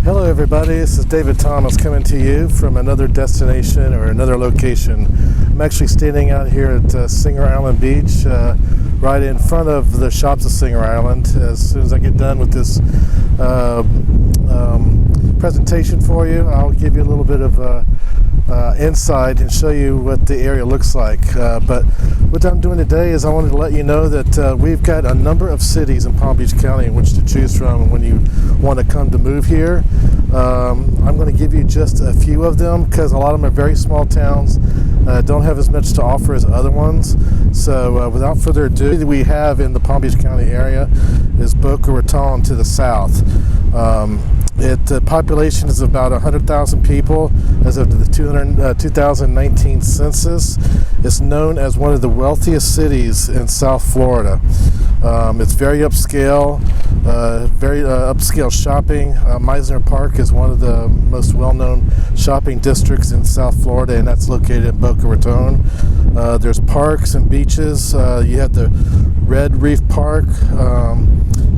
Hello everybody, this is David Thomas coming to you from another destination or another location. I'm actually standing out here at Singer Island Beach, right in front of the shops of Singer Island. As soon as I get done with this presentation for you, I'll give you a little bit of insight and show you what the area looks like. But what I'm doing today is I wanted to let you know that we've got a number of cities in Palm Beach County in which to choose from when you want to come to move here. I'm going to give you just a few of them because a lot of them are very small towns, don't have as much to offer as other ones. So without further ado, we have in the Palm Beach County area is Boca Raton to the south. The population is about 100,000 people as of the 2019 census. It's known as one of the wealthiest cities in South Florida. It's very upscale, upscale shopping. Meisner Park is one of the most well-known shopping districts in South Florida, and that's located in Boca Raton. There's parks and beaches. You have the Red Reef Park.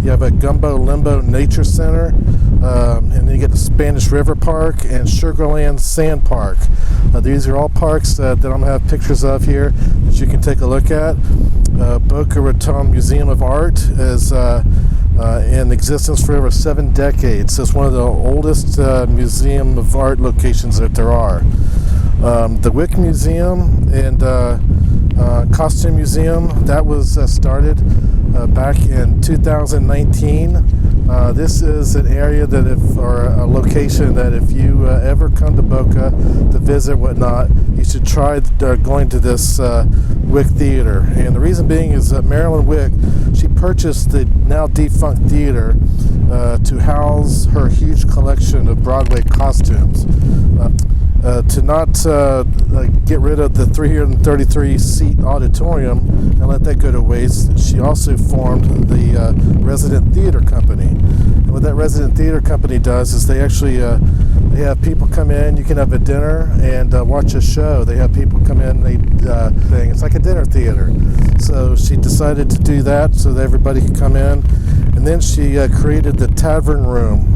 You have a Gumbo Limbo Nature Center, and then you get the Spanish River Park and Sugarland Sand Park. These are all parks that I'm going to have pictures of here that you can take a look at. Boca Raton Museum of Art is in existence for over 7 decades. It's one of the oldest museum of art locations that there are. The Wick Museum and Costume Museum, that was started back in 2019. This is an area or a location that if you ever come to Boca to visit whatnot, you should try going to this Wick Theater. And the reason being is that Marilyn Wick, she purchased the now defunct theater to house her huge collection of Broadway costumes. To not get rid of the 333-seat auditorium and let that go to waste, she also formed the Resident Theater Company. And what that Resident Theater Company does is they actually they have people come in. You can have a dinner and watch a show. They have people come in. It's like a dinner theater. So she decided to do that so that everybody could come in. And then she created the Tavern Room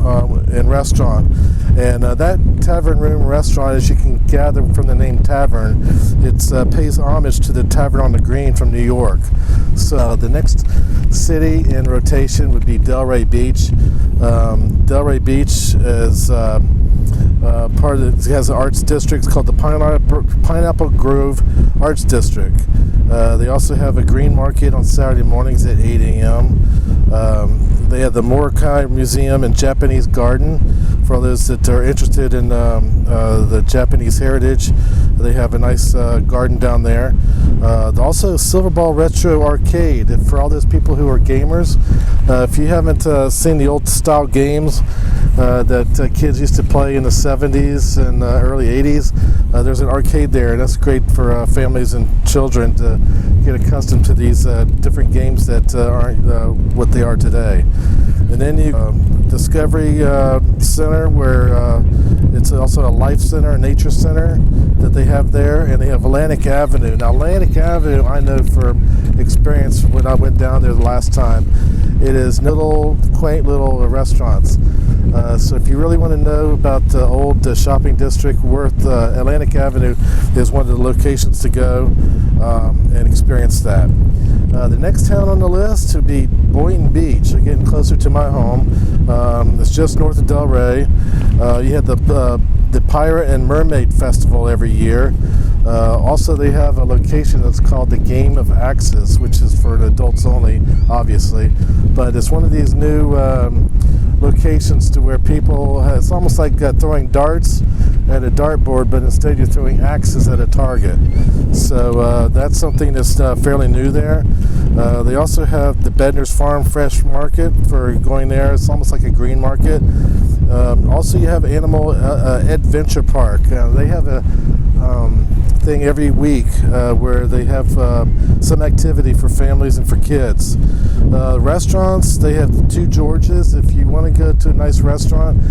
and Restaurant. And that Tavern Room Restaurant, as you can gather from the name Tavern, it pays homage to the Tavern on the Green from New York. So the next city in rotation would be Delray Beach. Delray Beach is it has an arts district called the Pineapple Grove Arts District. They also have a green market on Saturday mornings at 8 a.m. They have the Morokai Museum and Japanese Garden for those that are interested in the Japanese heritage. They have a nice garden down there. Also Silver Ball Retro Arcade, for all those people who are gamers. If you haven't seen the old style games that kids used to play in the 70s and early 80s, there's an arcade there, and that's great for families and children to get accustomed to these different games that aren't what they are today. And then you Discovery Center, where it's also a life center, a nature center that they have there, and they have Atlantic Avenue. Now Atlantic Avenue, I know from experience when I went down there the last time, it is quaint little restaurants. So if you really want to know about the old shopping district, Atlantic Avenue is one of the locations to go and experience that. The next town on the list would be Boynton Beach, again closer to my home. It's just north of Delray. You have the Pirate and Mermaid Festival every year. Also, they have a location that's called the Game of Axes, which is for adults only, obviously. But it's one of these new locations to where it's almost like throwing darts at a dartboard, but instead you're throwing axes at a target. So that's something that's fairly new there. They also have the Bednar's Farm Fresh Market for going there. It's almost like a green market. Also, you have Animal Adventure Park. They have a thing every week where they have some activity for families and for kids. Restaurants, they have the Two Georges. If you want to go to a nice restaurant,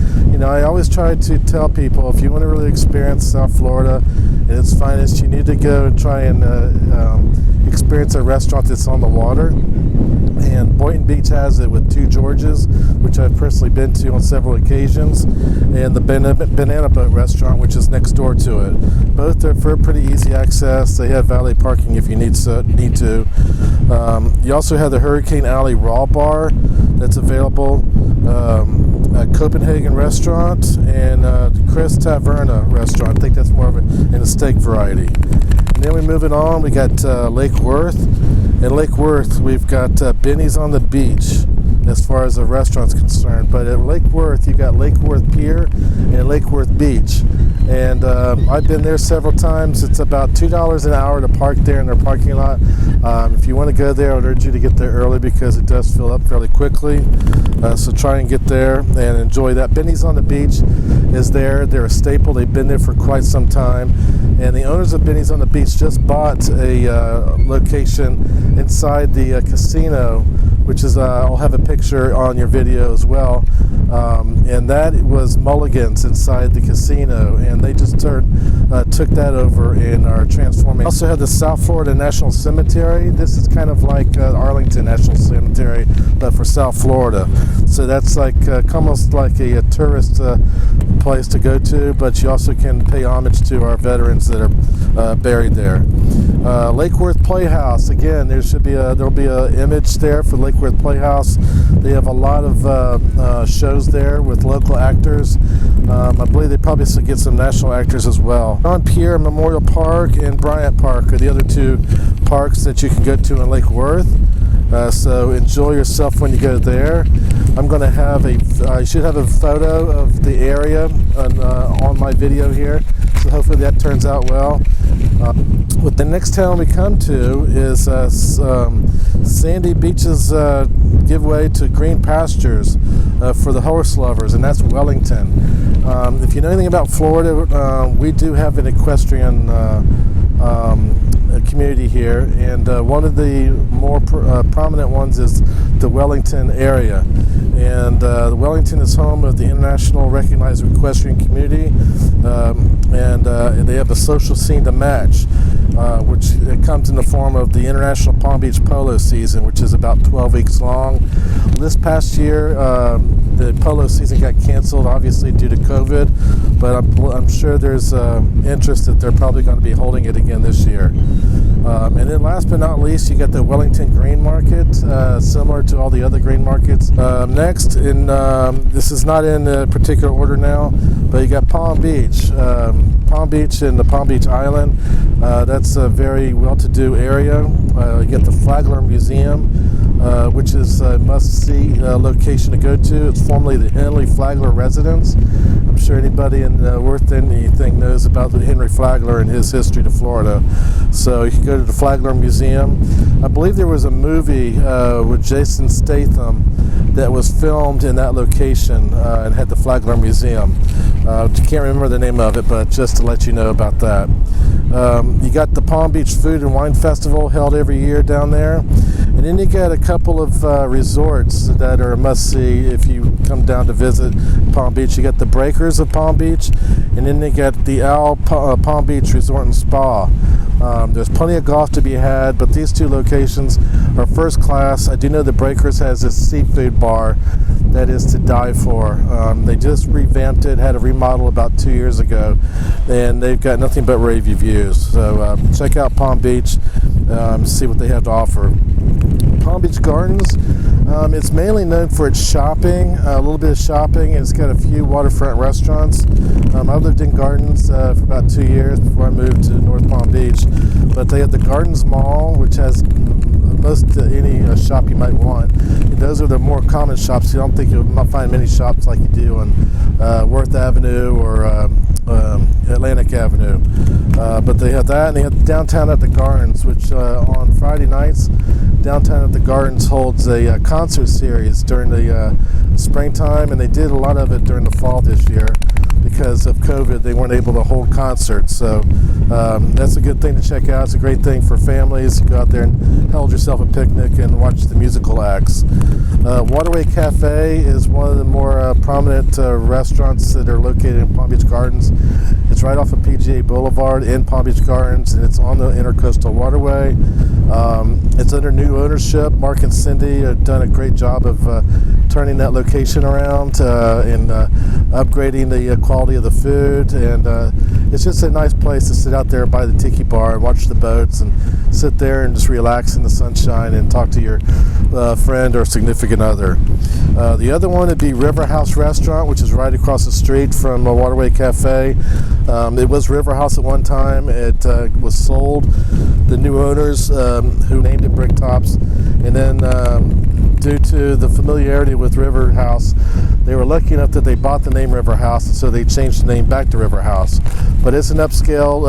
I always try to tell people, if you want to really experience South Florida in its finest. You need to go and try and experience a restaurant that's on the water. And Boynton Beach has it with Two Georges, which I've personally been to on several occasions, and the Banana Boat restaurant, which is next door to it. Both are for pretty easy access. They have valet parking if you need to. You also have the Hurricane Alley Raw Bar that's available, a Copenhagen restaurant, and Chris Taverna restaurant. I think that's more of in a steak variety. And then we move it on. We got Lake Worth. In Lake Worth, we've got Benny's on the Beach as far as the restaurant's concerned. But at Lake Worth, you've got Lake Worth Pier and Lake Worth Beach. And I've been there several times. It's about $2 an hour to park there in their parking lot. If you want to go there, I would urge you to get there early because it does fill up fairly quickly. So try and get there and enjoy that. Benny's on the Beach is there. They're a staple. They've been there for quite some time. And the owners of Benny's on the Beach just bought a location inside the casino, which is, I'll have a picture on your video as well. And that was Mulligan's inside the casino, and they just took that over and are transforming. We also have the South Florida National Cemetery. This is kind of like Arlington National Cemetery, but for South Florida. So that's like almost like a tourist place to go to, but you also can pay homage to our veterans that are buried there. Lake Worth Playhouse, again, there'll be an image there for Lake Worth Playhouse. They have a lot of shows there with local actors. I believe they probably get some national actors as well. John Pierre Memorial Park and Bryant Park are the other two parks that you can go to in Lake Worth. So enjoy yourself when you go there. I'm going to have I should have a photo of the area on my video here. So hopefully that turns out well. What the next town we come to is Sandy Beach's giveaway to Green Pastures for the horse lovers, and that's Wellington. If you know anything about Florida, we do have an equestrian community here, and one of the more prominent ones is the Wellington area. And Wellington is home of the international recognized equestrian community, and they have a social scene to match, which it comes in the form of the International Palm Beach Polo season, which is about 12 weeks long. This past year, the polo season got canceled, obviously due to COVID, but I'm sure there's interest that they're probably going to be holding it again this year. And then last but not least, you got the Wellington Green Market, similar to all the other green markets. Next, this is not in a particular order now, but you got Palm Beach. Palm Beach and the Palm Beach Island. That's a very well-to-do area. You get the Flagler Museum, which is a must-see location to go to. It's formerly the Henry Flagler residence. I'm sure anybody in Worth anything knows about the Henry Flagler and his history to Florida. So you can go to the Flagler Museum. I believe there was a movie with Jason Statham that was filmed in that location and had the Flagler Museum. Can't remember the name of it, but just to let you know about that. You got the Palm Beach Food and Wine Festival held every year down there. And then you got a couple of resorts that are a must-see if you come down to visit Palm Beach. You got the Breakers of Palm Beach, and then you got the Owl Palm Beach Resort and Spa. There's plenty of golf to be had, but these two locations are first class. I do know the Breakers has a seafood bar that is to die for. They just revamped it, had a remodel about 2 years ago, and they've got nothing but rave reviews. So check out Palm Beach, see what they have to offer. Palm Beach Gardens, it's mainly known for its shopping, a little bit of shopping, and it's got a few waterfront restaurants. I lived in Gardens for about 2 years before I moved to North Palm Beach, but they have the Gardens Mall, which has most any shop you might want. And those are the more common shops. You don't think you'll not find many shops like you do on Worth Avenue or Atlantic Avenue. But they have that, and they have Downtown at the Gardens, which on Friday nights, Downtown at the Gardens holds a concert series during the springtime, and they did a lot of it during the fall this year. because of COVID, they weren't able to hold concerts. So that's a good thing to check out. It's a great thing for families to go out there and hold yourself a picnic and watch the musical acts. Waterway Cafe is one of the more prominent restaurants that are located in Palm Beach Gardens. It's right off of PGA Boulevard in Palm Beach Gardens, and it's on the Intercoastal Waterway. It's under new ownership. Mark and Cindy have done a great job of turning that location around and upgrading the quality of the food, and it's just a nice place to sit out there by the tiki bar and watch the boats and sit there and just relax in the sunshine and talk to your friend or significant other. The other one would be River House Restaurant, which is right across the street from Waterway Cafe. It was River House at one time. It was sold. The new owners who named it Bricktops, and then due to the familiarity with River House, they were lucky enough that they bought the name River House, and so they changed the name back to River House. But it's an upscale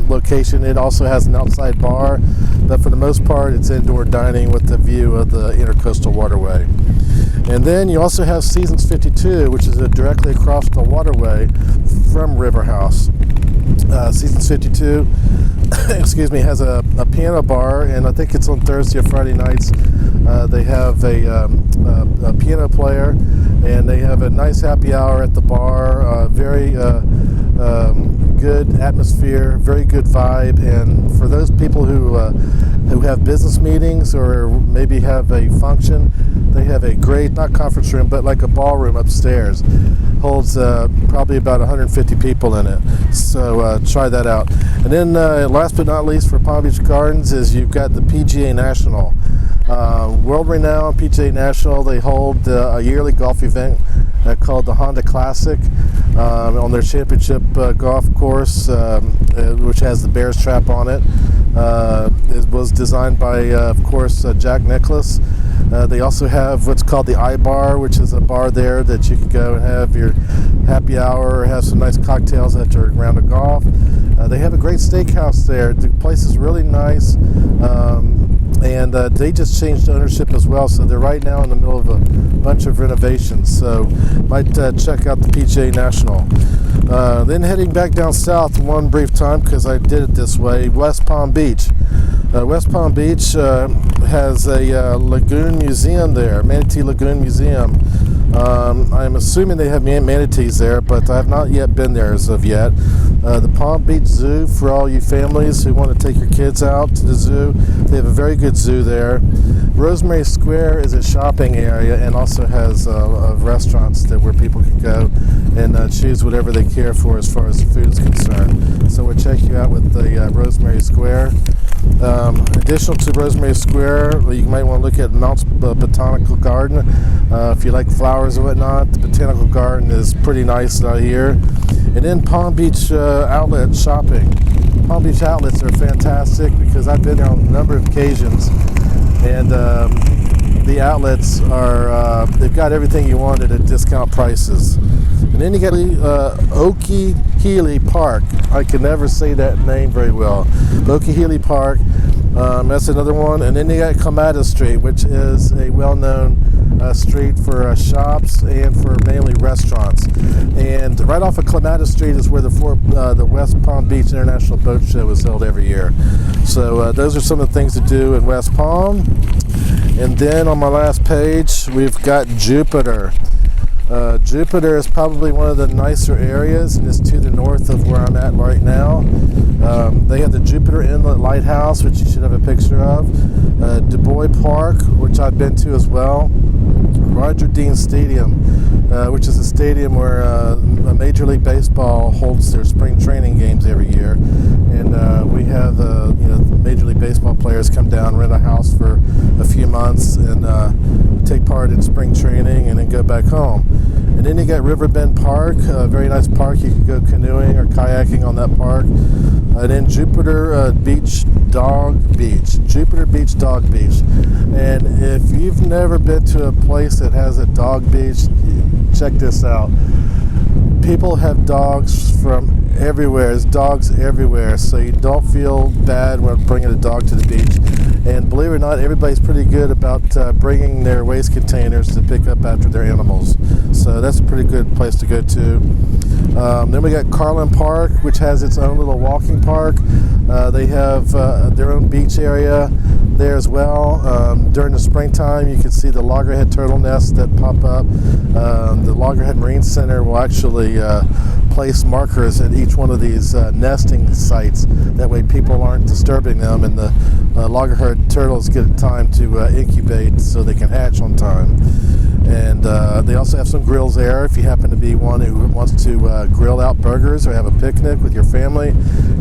location. It also has an outside bar, but for the most part, it's indoor dining with the view of the Intercoastal Waterway. And then you also have Seasons 52, which is directly across the waterway from River House. Seasons 52 excuse me, has a piano bar, and I think it's on Thursday or Friday nights. They have a piano player, and they have a nice happy hour at the bar. Very good atmosphere, very good vibe, and for those people who have business meetings or maybe have a function, they have a great, not conference room, but like a ballroom upstairs. Holds probably about 150 people in it, so try that out. And then last but not least for Palm Beach Gardens is you've got the PGA National. World-renowned PGA National, they hold a yearly golf event called the Honda Classic on their championship golf course, which has the Bears trap on it. It was designed by, of course, Jack Nicklaus. They also have what's called the iBar, which is a bar there that you can go and have your happy hour or have some nice cocktails after a round of golf. They have a great steakhouse there. The place is really nice. And they just changed ownership as well, so they're right now in the middle of a bunch of renovations, so might check out the PGA National. Then heading back down south one brief time, because I did it this way, West Palm Beach. West Palm Beach has a lagoon museum there, Manatee Lagoon Museum. I'm assuming they have manatees there, but I have not yet been there as of yet. The Palm Beach Zoo, for all you families who want to take your kids out to the zoo, they have a very good zoo there. Rosemary Square is a shopping area and also has restaurants where people can go and choose whatever they care for as far as food is concerned. So we'll check you out with the Rosemary Square. Additional to Rosemary Square, you might want to look at Mount's Botanical Garden. If you like flowers and whatnot, the Botanical Garden is pretty nice out here. And then Palm Beach Outlet Shopping. Palm Beach Outlets are fantastic because I've been there on a number of occasions, and the outlets are, they've got everything you wanted at discount prices. And then you got Okeechobee Park. I can never say that name very well. Okeechobee Park, that's another one. And then you got Clematis Street, which is a well-known street for shops and for mainly restaurants. And right off of Clematis Street is where the West Palm Beach International Boat Show is held every year. So those are some of the things to do in West Palm. And then on my last page, we've got Jupiter. Jupiter is probably one of the nicer areas, and it's to the north of where I'm at right now. They have the Jupiter Inlet Lighthouse, which you should have a picture of. Du Bois Park, which I've been to as well. Roger Dean Stadium, which is a stadium where Major League Baseball holds their spring training games every year, and we have Major League Baseball players come down, rent a house for a few months, and take part in spring training, and then go back home. And then you got Riverbend Park, a very nice park. You can go canoeing or kayaking on that park. And then Jupiter Beach Dog Beach. Jupiter Beach Dog Beach. And if you've never been to a place that has a dog beach, check this out. People have dogs from everywhere. There's dogs everywhere, so you don't feel bad when bringing a dog to the beach. And believe it or not, everybody's pretty good about bringing their waste containers to pick up after their animals. So that's a pretty good place to go to. Then we got Carlin Park, which has its own little walking park. They have their own beach area there as well. During the springtime, you can see the loggerhead turtle nests that pop up. The Loggerhead Marine Center will actually place markers at each one of these nesting sites. That way people aren't disturbing them, and the loggerhead turtles get time to incubate so they can hatch on time. And they also have some grills there if you happen to be one who wants to grill out burgers or have a picnic with your family.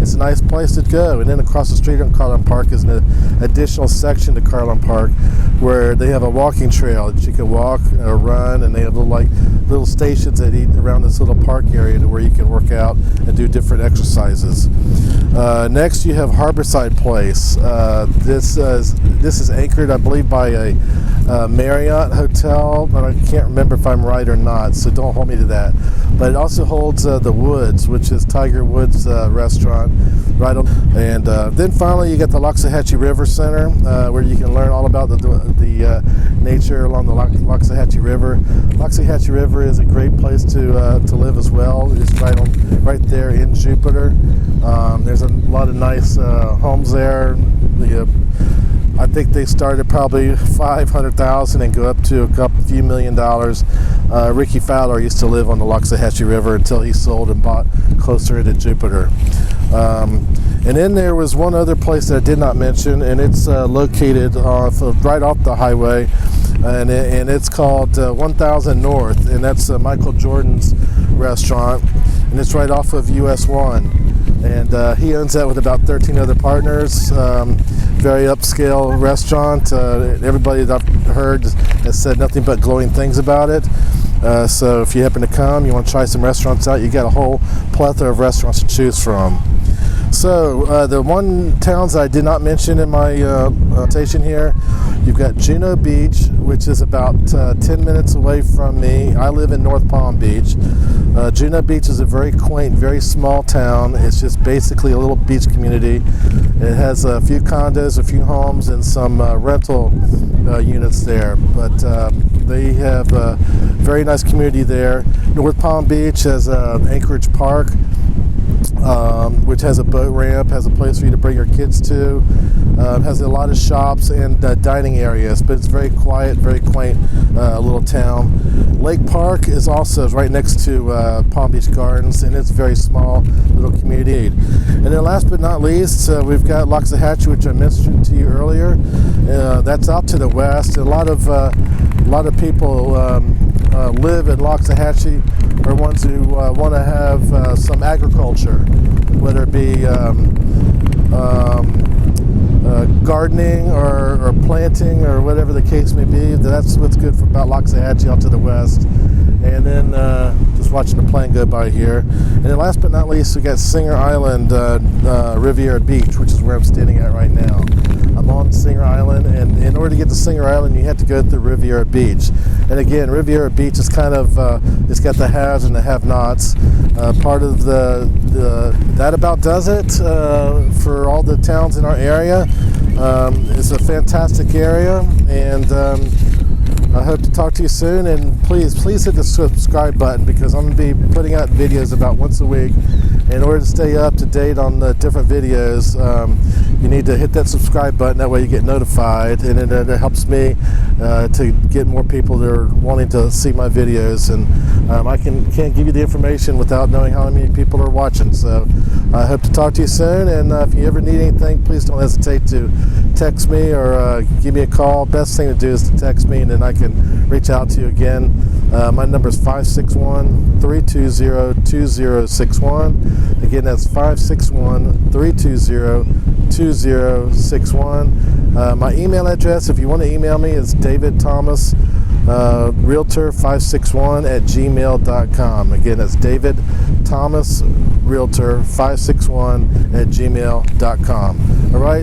It's a nice place to go. And then across the street on Carlin Park is an additional section to Carlin Park where they have a walking trail that you can walk or run, and they have little stations around this little park area where you can work out and do different exercises. Next, you have Harborside Place. This is anchored, I believe, by a Marriott hotel, but I can't remember if I'm right or not, so don't hold me to that. But it also holds the Woods, which is Tiger Woods restaurant, right on. And then finally, you got the Loxahatchee River Center, where you can learn all about the nature along the Loxahatchee River. Loxahatchee River is a great place to live as well. It's right there in Jupiter. There's a lot of nice homes there. I think they started probably $500,000 and go up to a few $1 million. Ricky Fowler used to live on the Loxahatchee River until he sold and bought closer into Jupiter. And then there was one other place that I did not mention, and it's located right off the highway, and it's called 1000 North, and that's Michael Jordan's restaurant, and it's right off of US 1. And he owns that with about 13 other partners. Very upscale restaurant. Everybody that I've heard has said nothing but glowing things about it. So if you happen to come, you want to try some restaurants out, you got a whole plethora of restaurants to choose from. So the one towns I did not mention in my presentation here, you've got Juno Beach, which is about 10 minutes away from me. I live in North Palm Beach. Juno Beach is a very quaint, very small town. It's just basically a little beach community. It has a few condos, a few homes, and some rental units there. But they have a very nice community there. North Palm Beach has Anchorage Park, which has a boat ramp, has a place for you to bring your kids to, has a lot of shops and dining areas, but it's very quiet, very quaint little town. Lake Park is also right next to Palm Beach Gardens, and it's a very small little community. And then last but not least, we've got Loxahatchee, which I mentioned to you earlier. That's out to the west. A lot of people live in Loxahatchee are ones who want to have some agriculture, whether it be gardening or planting or whatever the case may be. That's what's good about Loxahatchee out to the west. And then just watching the plane go by here. And then last but not least, we got Singer Island, Riviera Beach, which is where I'm standing at right now. I'm on Singer Island, and in order to get to Singer Island, you have to go through Riviera Beach. And again, Riviera Beach is kind of, it's got the haves and the have-nots. Part of that about does it for all the towns in our area. It's a fantastic area, and I hope to talk to you soon, and please hit the subscribe button, because I'm going to be putting out videos about once a week. In order to stay up to date on the different videos, you need to hit that subscribe button. That way you get notified, and it helps me to get more people that are wanting to see my videos. And I can't give you the information without knowing how many people are watching. So I hope to talk to you soon, and if you ever need anything, please don't hesitate to text me or give me a call. Best thing to do is to text me, and then I can reach out to you again. My number is 561-320-2061. Again, that's 561-320-2061. My email address, if you want to email me, is David Thomas, Realtor561@gmail.com. Again, that's David Thomas, Realtor561@gmail.com. All right.